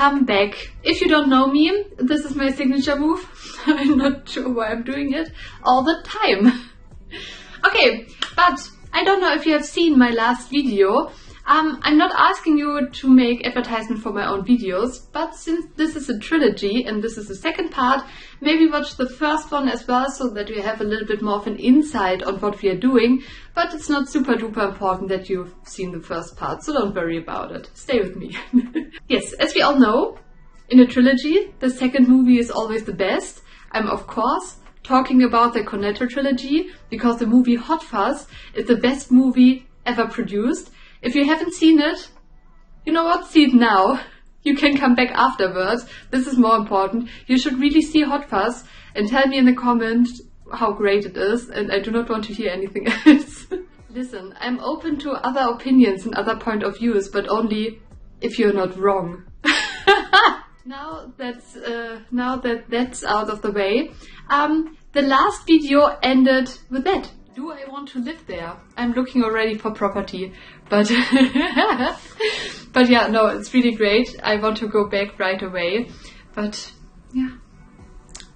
come back. If you don't know me, this is my signature move. I'm not sure why I'm doing it all the time. Okay, but I don't know if you have seen my last video. I'm not asking you to make advertisement for my own videos, but since this is a trilogy and this is the second part, maybe watch the first one as well so that you have a little bit more of an insight on what we are doing. But it's not super duper important that you've seen the first part, so don't worry about it. Stay with me. Yes, as we all know, in a trilogy, the second movie is always the best. I'm of course talking about the Cornetto trilogy because the movie Hot Fuzz is the best movie ever produced. If you haven't seen it, you know what? See it now. You can come back afterwards. This is more important. You should really see Hot Fuzz and tell me in the comments how great it is, and I do not want to hear anything else. Listen, I'm open to other opinions and other point of views, but only if you're not wrong. Now that that's out of the way, the last video ended with that. Do I want to live there? I'm looking already for property, but but yeah, no, it's really great. I want to go back right away, but yeah,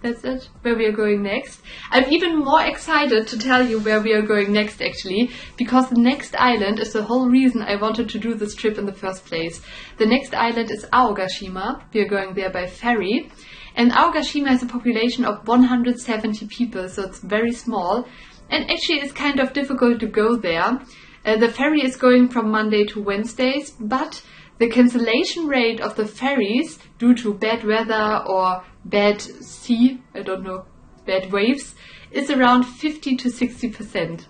that's it. Where we are going next. I'm even more excited to tell you where we are going next actually, because the next island is the whole reason I wanted to do this trip in the first place. The next island is Aogashima. We are going there by ferry. And Aogashima has a population of 170 people, so it's very small. And actually it's kind of difficult to go there. The ferry is going from Monday to Wednesdays, but the cancellation rate of the ferries due to bad weather or bad sea, I don't know, bad waves, is around 50 to 60%.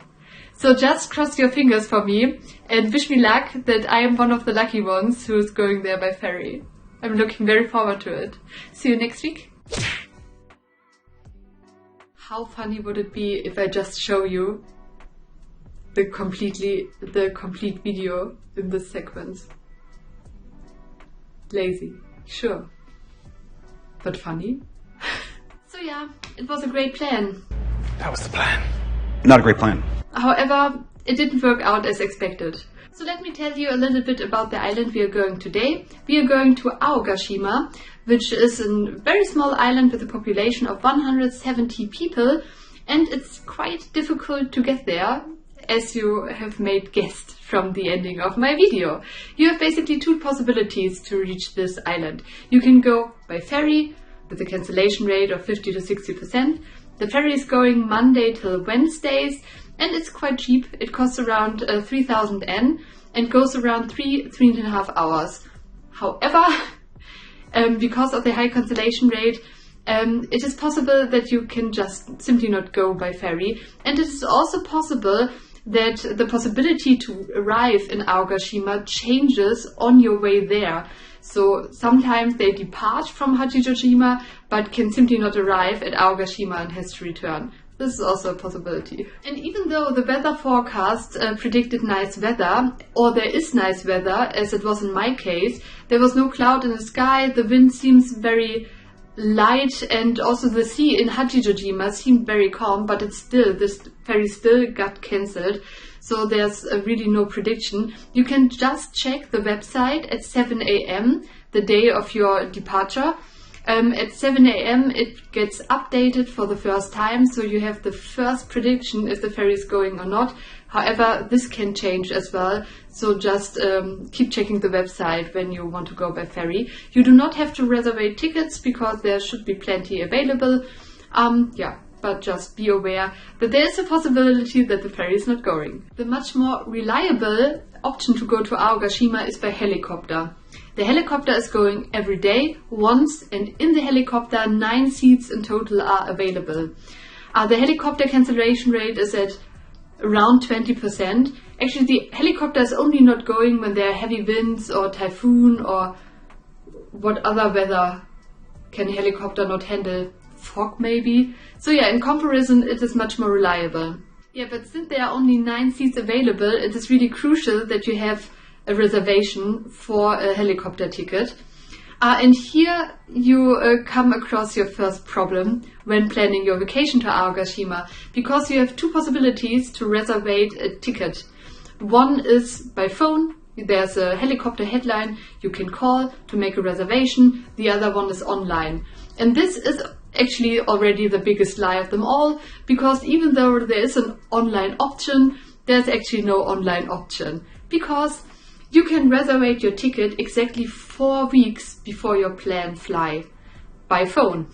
So just cross your fingers for me and wish me luck that I am one of the lucky ones who is going there by ferry. I'm looking very forward to it. See you next week. How funny would it be if I just show you the complete video in this sequence? Lazy, sure, but funny. So yeah, it was a great plan. That was the plan. Not a great plan. However, it didn't work out as expected. So let me tell you a little bit about the island we are going today. We are going to Aogashima, which is a very small island with a population of 170 people, and it's quite difficult to get there, as you have made guessed from the ending of my video. You have basically two possibilities to reach this island. You can go by ferry with a cancellation rate of 50 to 60%. The ferry is going Monday till Wednesdays, and it's quite cheap. It costs around 3,000 yen and goes around 3.5 hours. However, because of the high cancellation rate, it is possible that you can just simply not go by ferry. And it is also possible that the possibility to arrive in Aogashima changes on your way there. So sometimes they depart from Hachijojima, but can simply not arrive at Aogashima and has to return. This is also a possibility. And even though the weather forecast predicted nice weather, or there is nice weather, as it was in my case, there was no cloud in the sky, the wind seems very light, and also the sea in Hachijojima seemed very calm, but this ferry still got cancelled. So there's really no prediction. You can just check the website at 7 AM, the day of your departure. At 7 AM it gets updated for the first time, so you have the first prediction if the ferry is going or not. However, this can change as well, so just keep checking the website when you want to go by ferry. You do not have to reserve tickets because there should be plenty available. But just be aware that there is a possibility that the ferry is not going. The much more reliable option to go to Aogashima is by helicopter. The helicopter is going every day, once, and in the helicopter 9 seats in total are available. The helicopter cancellation rate is at around 20%. Actually, the helicopter is only not going when there are heavy winds or typhoon, or what other weather can a helicopter not handle? Fog maybe? So yeah, in comparison it is much more reliable. Yeah, but since there are only 9 seats available, it is really crucial that you have a reservation for a helicopter ticket. And here you come across your first problem when planning your vacation to Aogashima, because you have two possibilities to reserve a ticket. One is by phone There's a helicopter hotline you can call to make a reservation. The other one is online. And this is actually already the biggest lie of them all, because even though there is an online option, there's actually no online option. Because you can reserve your ticket exactly 4 weeks before your planned flight by phone.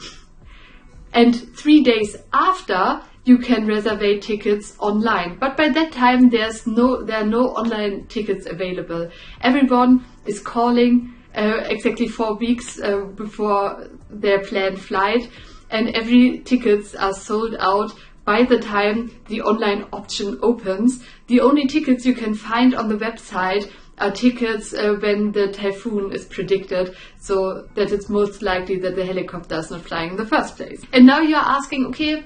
And 3 days after, you can reserve tickets online. But by that time, there are no online tickets available. Everyone is calling exactly 4 weeks before their planned flight, and every tickets are sold out by the time the online option opens. The only tickets you can find on the website are tickets when the typhoon is predicted, so that it's most likely that the helicopter is not flying in the first place. And now you're asking, okay,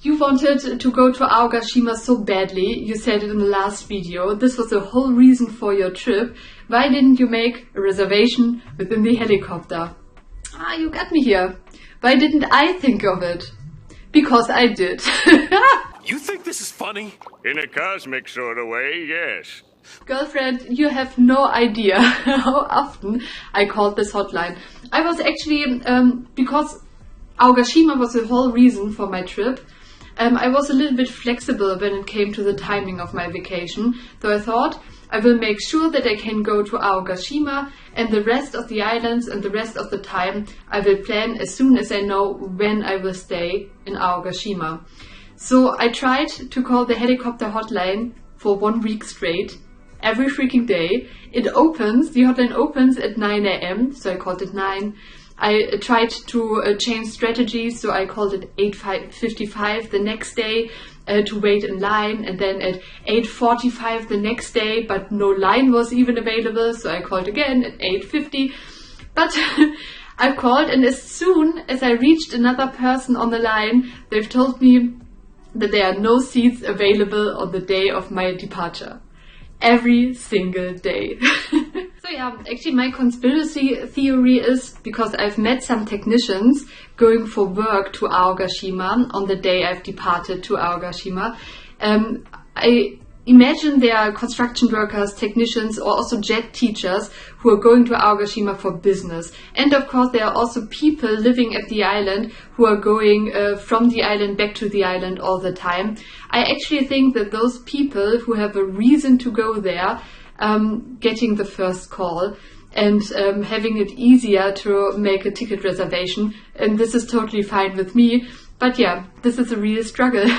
you wanted to go to Aogashima so badly, you said it in the last video, this was the whole reason for your trip. Why didn't you make a reservation within the helicopter? Ah, you got me here. Why didn't I think of it? Because I did. You think this is funny? In a cosmic sort of way, yes. Girlfriend, you have no idea how often I called this hotline. I was actually, because Aogashima was the whole reason for my trip, I was a little bit flexible when it came to the timing of my vacation. So I thought I will make sure that I can go to Aogashima, and the rest of the islands and the rest of the time I will plan as soon as I know when I will stay in Aogashima. So I tried to call the helicopter hotline for 1 week straight, every freaking day. The hotline opens at 9 a.m, so I called it 9. I tried to change strategies, so I called it 8:55 the next day to wait in line, and then at 8:45 the next day, but no line was even available, so I called again at 8:50. But I called, and as soon as I reached another person on the line, they've told me that there are no seats available on the day of my departure. Every single day. So yeah, actually my conspiracy theory is because I've met some technicians going for work to Aogashima on the day I've departed to Aogashima. I imagine there are construction workers, technicians, or also jet teachers who are going to Aogashima for business. And of course there are also people living at the island who are going from the island back to the island all the time. I actually think that those people who have a reason to go there, getting the first call and having it easier to make a ticket reservation, and this is totally fine with me. But yeah, this is a real struggle.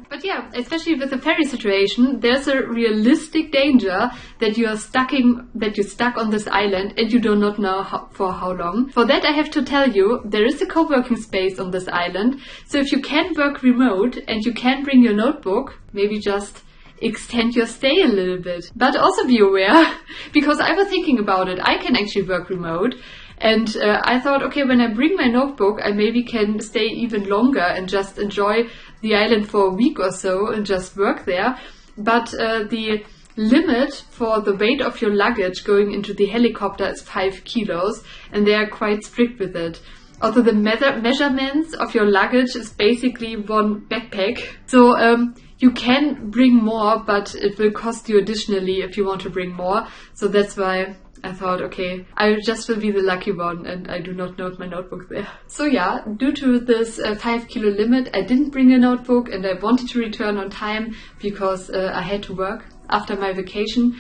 But yeah, especially with the ferry situation, there's a realistic danger that you're stuck on this island and you do not know for how long. For that, I have to tell you, there is a co-working space on this island. So if you can work remote and you can bring your notebook, maybe just extend your stay a little bit. But also be aware, because I was thinking about it, I can actually work remote. And I thought, okay, when I bring my notebook, I maybe can stay even longer and just enjoy the island for a week or so and just work there. But the limit for the weight of your luggage going into the helicopter is 5 kilos, and they are quite strict with it. Also, the measurements of your luggage is basically one backpack. So you can bring more, but it will cost you additionally if you want to bring more. So that's why I thought, okay, I just will be the lucky one and I do not note my notebook there. So yeah, due to this 5 kilo limit, I didn't bring a notebook and I wanted to return on time because I had to work after my vacation.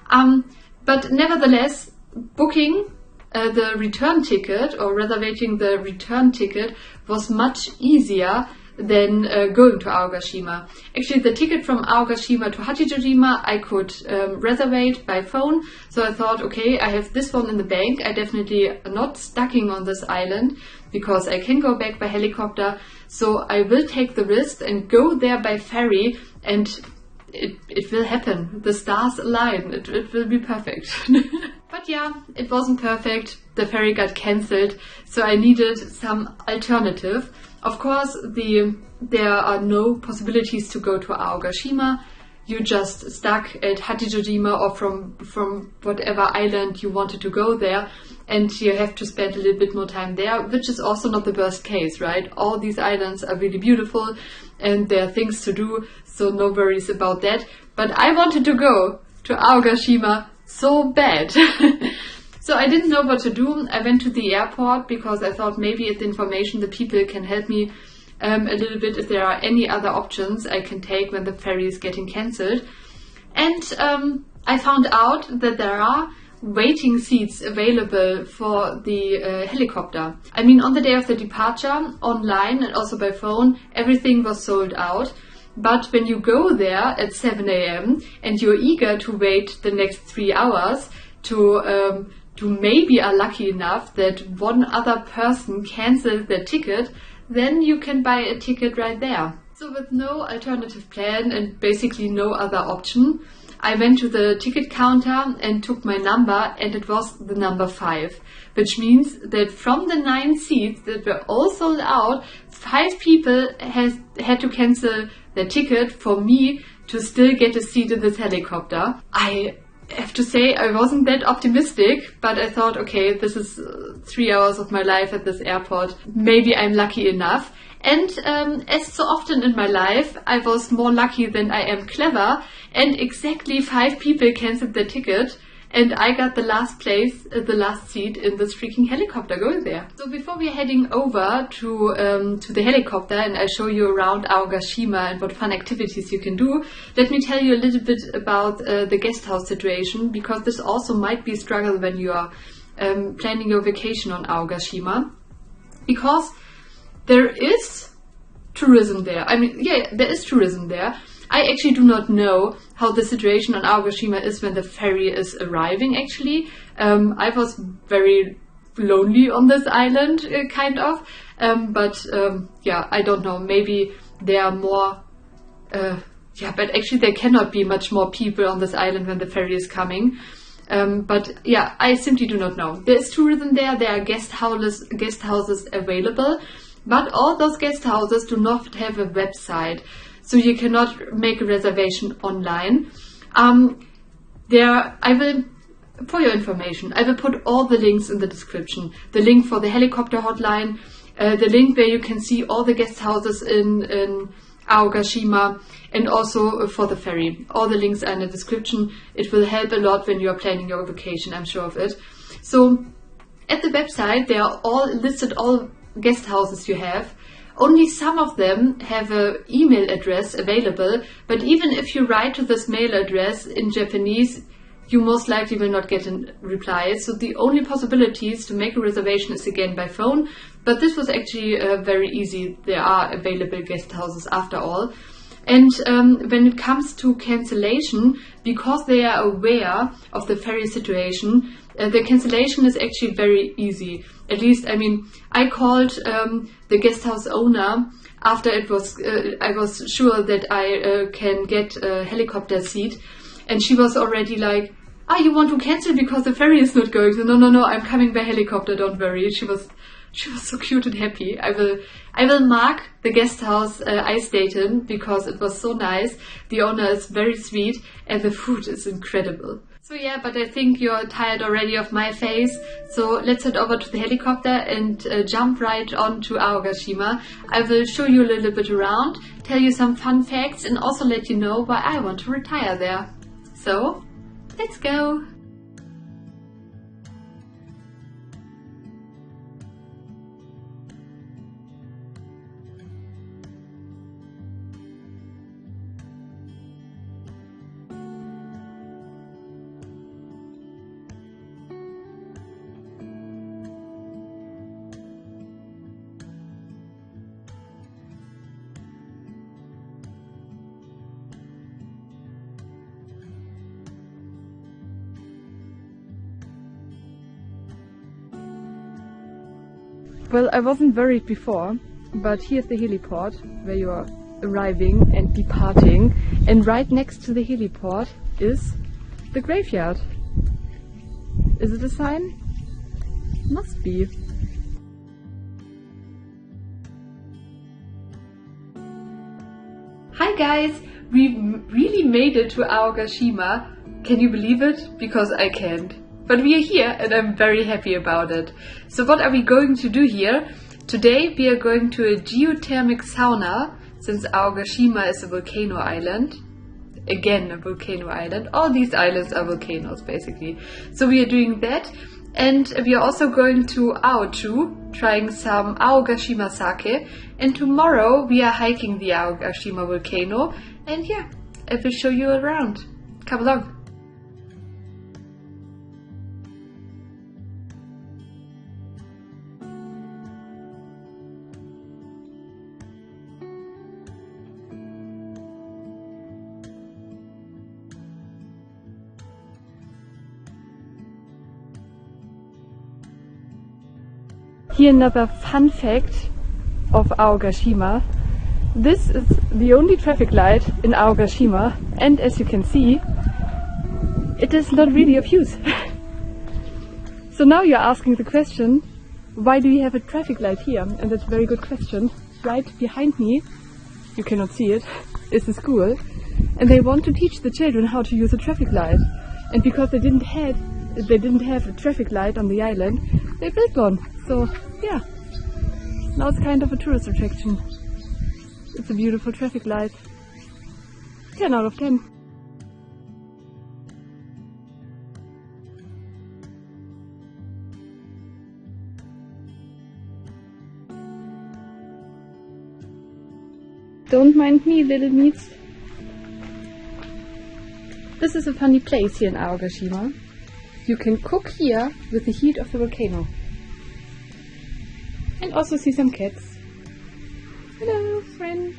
But nevertheless, booking the return ticket or reserving the return ticket was much easier than going to Aogashima. Actually, the ticket from Aogashima to Hachijojima I could reserve by phone. So I thought, okay, I have this one in the bank. I definitely am not stuck on this island because I can go back by helicopter. So I will take the risk and go there by ferry, and it will happen. The stars align. It will be perfect. But yeah, it wasn't perfect. The ferry got cancelled, so I needed some alternative. Of course, there are no possibilities to go to Aogashima. You just stuck at Hachijojima or from whatever island you wanted to go there, and you have to spend a little bit more time there, which is also not the worst case, right? All these islands are really beautiful and there are things to do, so no worries about that. But I wanted to go to Aogashima so bad. So I didn't know what to do. I went to the airport because I thought maybe at the information the people can help me a little bit if there are any other options I can take when the ferry is getting cancelled. And I found out that there are waiting seats available for the helicopter. I mean, on the day of the departure, online and also by phone, everything was sold out. But when you go there at 7 a.m. and you're eager to wait the next 3 hours to maybe are lucky enough that one other person cancels their ticket, then you can buy a ticket right there. So with no alternative plan and basically no other option, I went to the ticket counter and took my number, and it was the number 5, which means that from the 9 seats that were all sold out, 5 people had to cancel their ticket for me to still get a seat in this helicopter. I have to say I wasn't that optimistic, but I thought, okay, this is 3 hours of my life at this airport. Maybe I'm lucky enough. And as so often in my life, I was more lucky than I am clever, and exactly 5 people cancelled their ticket, and I got the last place, the last seat in this freaking helicopter going there. So before we're heading over to the helicopter and I show you around Aogashima and what fun activities you can do, let me tell you a little bit about the guest house situation, because this also might be a struggle when you are planning your vacation on Aogashima, because there is tourism there. I mean, yeah, there is tourism there. I actually do not know how the situation on Aogashima is when the ferry is arriving, actually. I was very lonely on this island, kind of. But I don't know. Maybe there are more... but actually there cannot be much more people on this island when the ferry is coming. I simply do not know. There is tourism there. There are guest houses available. But all those guest houses do not have a website, so you cannot make a reservation online. For your information, I will put all the links in the description. The link for the helicopter hotline, the link where you can see all the guest houses in Aogashima, and also for the ferry. All the links are in the description. It will help a lot when you are planning your vacation, I'm sure of it. So at the website, they are all listed, all guest houses you have. Only some of them have an email address available, but even if you write to this mail address in Japanese, you most likely will not get a reply. So the only possibilities to make a reservation is again by phone, but this was actually very easy. There are available guest houses after all. And when it comes to cancellation, because they are aware of the ferry situation, the cancellation is actually very easy. At least, I mean, I called the guest house owner after it was, I was sure that I can get a helicopter seat, and she was already like, you want to cancel because the ferry is not going? So no, I'm coming by helicopter, don't worry. She was so cute and happy. I will mark the guest house I stayed in because it was so nice. The owner is very sweet and the food is incredible. So yeah, but I think you're tired already of my face. So let's head over to the helicopter and jump right on to Aogashima. I will show you a little bit around, tell you some fun facts, and also let you know why I want to retire there. So let's go! Well, I wasn't worried before, but here's the heliport where you are arriving and departing, and right next to the heliport is the graveyard. Is it a sign? Must be. Hi guys! We really made it to Aogashima. Can you believe it? Because I can't. But we are here and I'm very happy about it. So what are we going to do here? Today we are going to a geothermic sauna, since Aogashima is a volcano island. again a volcano island. All these islands are volcanoes basically. So we are doing that, and we are also going to Aochu, trying some Aogashima sake, and tomorrow we are hiking the Aogashima volcano, and yeah, I will show you around. Come along. Here another fun fact of Aogashima. This is the only traffic light in Aogashima, and as you can see, it is not really of use. So now you're asking the question, why do you have a traffic light here? And that's a very good question. Right behind me, you cannot see it, is the school, and they want to teach the children how to use a traffic light. And because they didn't have a traffic light on the island, they built one. So yeah, now it's kind of a tourist attraction. It's a beautiful traffic light. 10 out of 10. Don't mind me, little meats. This is a funny place here in Aogashima. You can cook here with the heat of the volcano. And also see some cats. Hello, friend.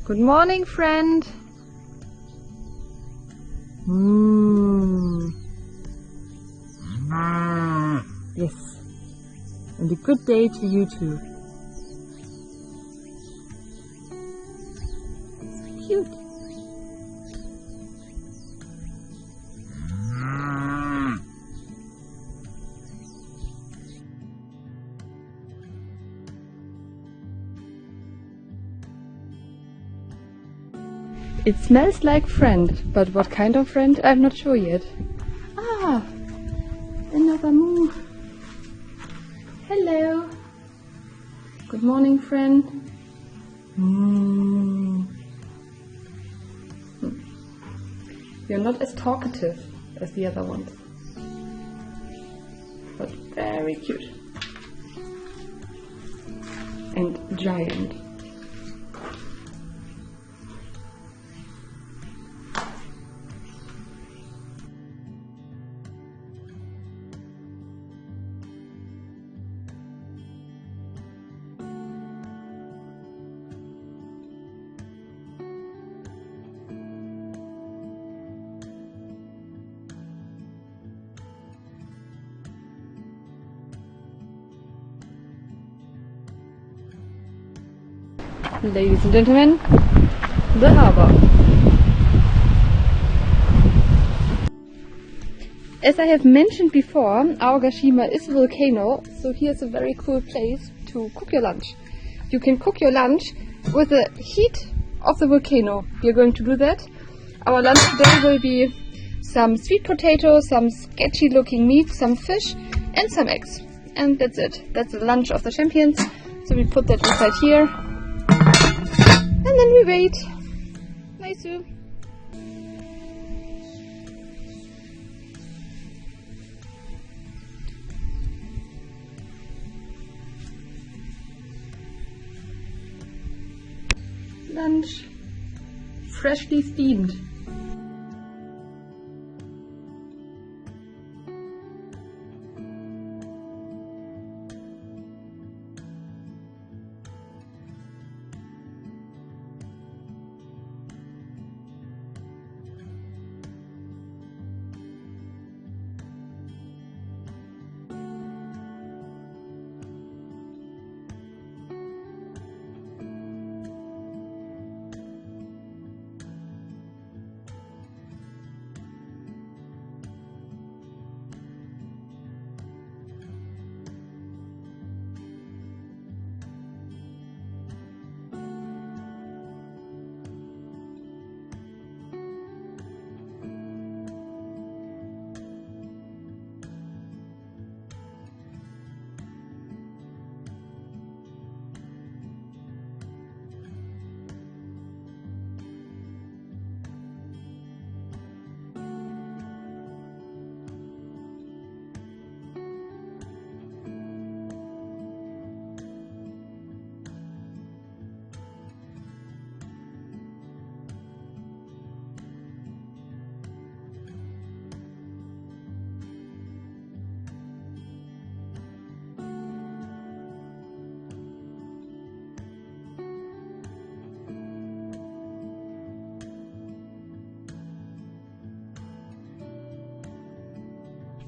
Good morning, friend. Yes. And a good day to you too. So cute. It smells like friend, but what kind of friend, I'm not sure yet. Ah, another moo. Hello. Good morning, friend. You're not as talkative as the other ones, but very cute. And giant. Ladies and gentlemen, the harbor. As I have mentioned before, Aogashima is a volcano, so here's a very cool place to cook your lunch. You can cook your lunch with the heat of the volcano. We're going to do that. Our lunch today will be some sweet potatoes, some sketchy looking meat, some fish and some eggs. And that's it. That's the lunch of the champions. So we put that inside here. And then we wait. Nice. Lunch. Freshly steamed.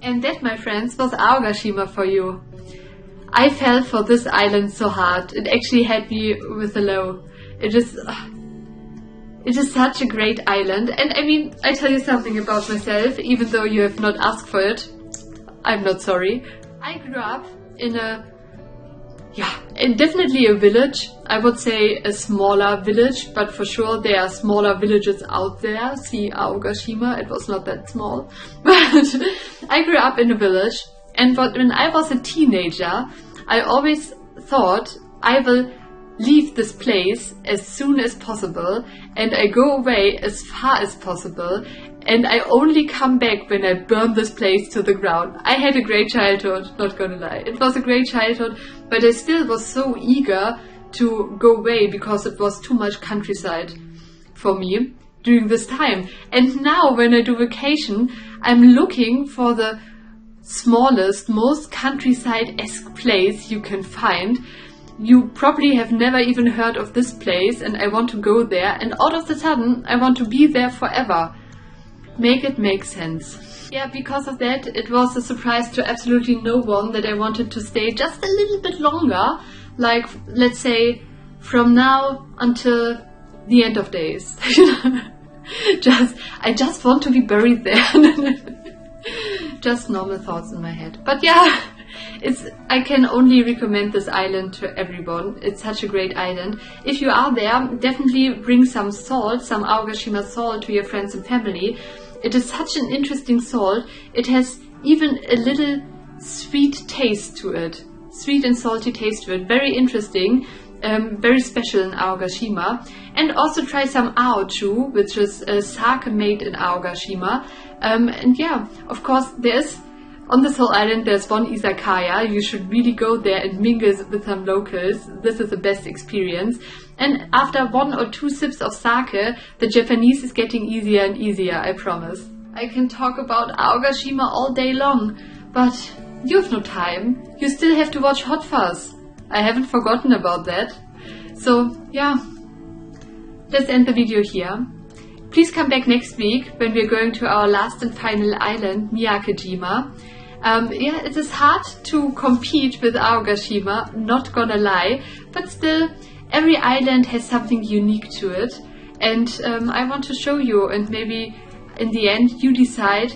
And that, my friends, was Aogashima for you. I fell for this island so hard. It actually had me with a low. It is such a great island. And I mean, I tell you something about myself, even though you have not asked for it. I'm not sorry. I grew up in definitely a village. I would say a smaller village, but for sure there are smaller villages out there. See Aogashima, it was not that small. But I grew up in a village, and when I was a teenager, I always thought I will leave this place as soon as possible, and I go away as far as possible, and I only come back when I burn this place to the ground. I had a great childhood, not gonna lie. It was a great childhood, but I still was so eager to go away because it was too much countryside for me during this time. And now when I do vacation, I'm looking for the smallest, most countryside-esque place you can find. You probably have never even heard of this place, and I want to go there, and all of a sudden I want to be there forever. Make it make sense. Yeah, because of that, it was a surprise to absolutely no one that I wanted to stay just a little bit longer, like, let's say, from now until the end of days. I just want to be buried there. Just normal thoughts in my head. But yeah, I can only recommend this island to everyone. It's such a great island. If you are there, definitely bring some salt, some Aogashima salt to your friends and family. It is such an interesting salt. It has even a little sweet taste to it. Sweet and salty taste to it. Very interesting. Very special in Aogashima. And also try some Aochu, which is a sake made in Aogashima. And yeah, of course, on this whole island, there's one izakaya. You should really go there and mingle with some locals. This is the best experience. And after 1 or 2 sips of sake, the Japanese is getting easier and easier, I promise. I can talk about Aogashima all day long, but you have no time. You still have to watch Hot Fuzz. I haven't forgotten about that. So yeah, let's end the video here. Please come back next week when we're going to our last and final island, Miyakejima. Yeah, it is hard to compete with Aogashima, not gonna lie, but still, every island has something unique to it, and I want to show you, and maybe in the end you decide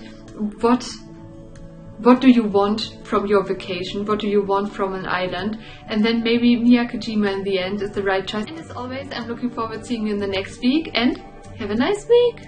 what do you want from your vacation, what do you want from an island, and then maybe Miyakejima in the end is the right choice. And as always, I'm looking forward to seeing you in the next week, and have a nice week!